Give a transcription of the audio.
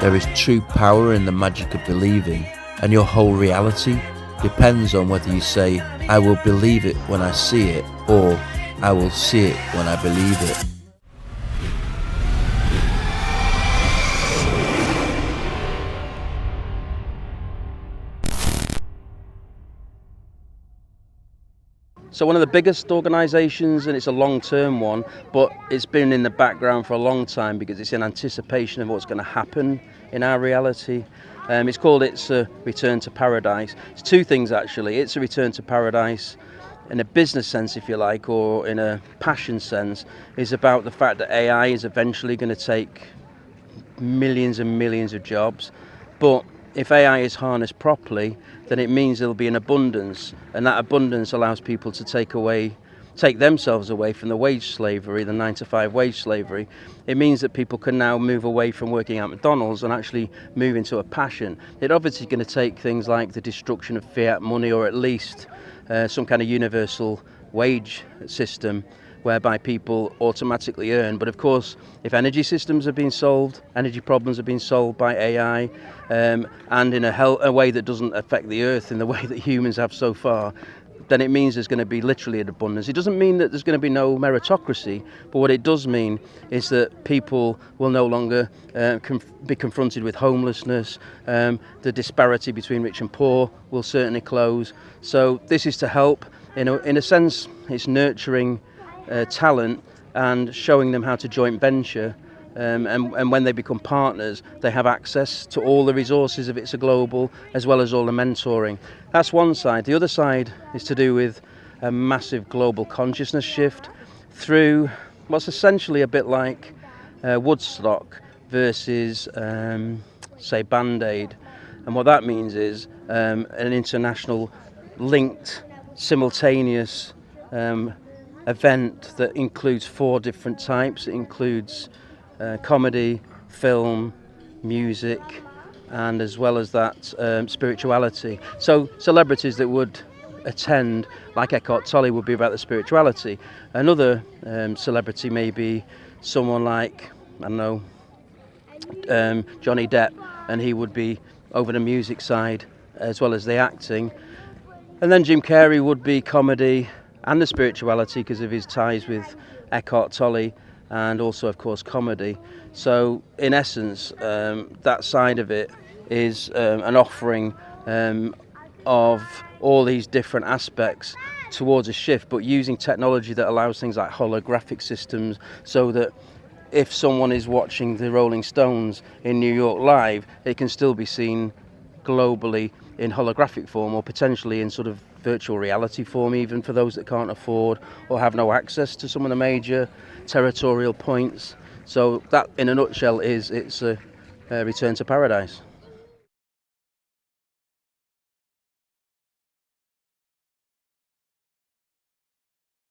There is true power in the magic of believing, and your whole reality depends on whether you say, I will believe it when I see it, or I will see it when I believe it. So one of the biggest organisations, and it's a long-term one, but it's been in the background for a long time because it's in anticipation of what's going to happen in our reality. It's called It's a Return to Paradise. It's two things actually. It's a return to paradise in a business sense, if you like, or in a passion sense, is about the fact that AI is eventually going to take millions and millions of jobs. But if AI is harnessed properly, then it means there'll be an abundance, and that abundance allows people to take themselves away from the wage slavery, the 9-to-5 wage slavery. It means that people can now move away from working at McDonald's and actually move into a passion. It's obviously going to take things like the destruction of fiat money, or at least some kind of universal wage system whereby people automatically earn. But of course, if energy systems are being solved, energy problems are being solved by AI, and in a way that doesn't affect the earth in the way that humans have so far, then it means there's going to be literally an abundance. It doesn't mean that there's going to be no meritocracy, but what it does mean is that people will no longer be confronted with homelessness. The disparity between rich and poor will certainly close. So this is to help, in a sense, it's nurturing talent and showing them how to joint venture, and when they become partners, they have access to all the resources of It's a Global, as well as all the mentoring. That's one side. The other side is to do with a massive global consciousness shift through what's essentially a bit like Woodstock versus, say, Band-Aid. And what that means is an international linked, simultaneous event that includes 4 different types. It includes comedy, film, music, and as well as that, spirituality. So celebrities that would attend, like Eckhart Tolle, would be about the spirituality. Another celebrity may be someone like, I don't know, Johnny Depp, and he would be over the music side as well as the acting. And then Jim Carrey would be comedy and the spirituality because of his ties with Eckhart Tolle, and also, of course, comedy. So, in essence, that side of it is an offering of all these different aspects towards a shift, but using technology that allows things like holographic systems, so that if someone is watching the Rolling Stones in New York live, it can still be seen globally in holographic form, or potentially in sort of virtual reality form, even for those that can't afford or have no access to some of the major territorial points. So that, in a nutshell, It's a return to paradise.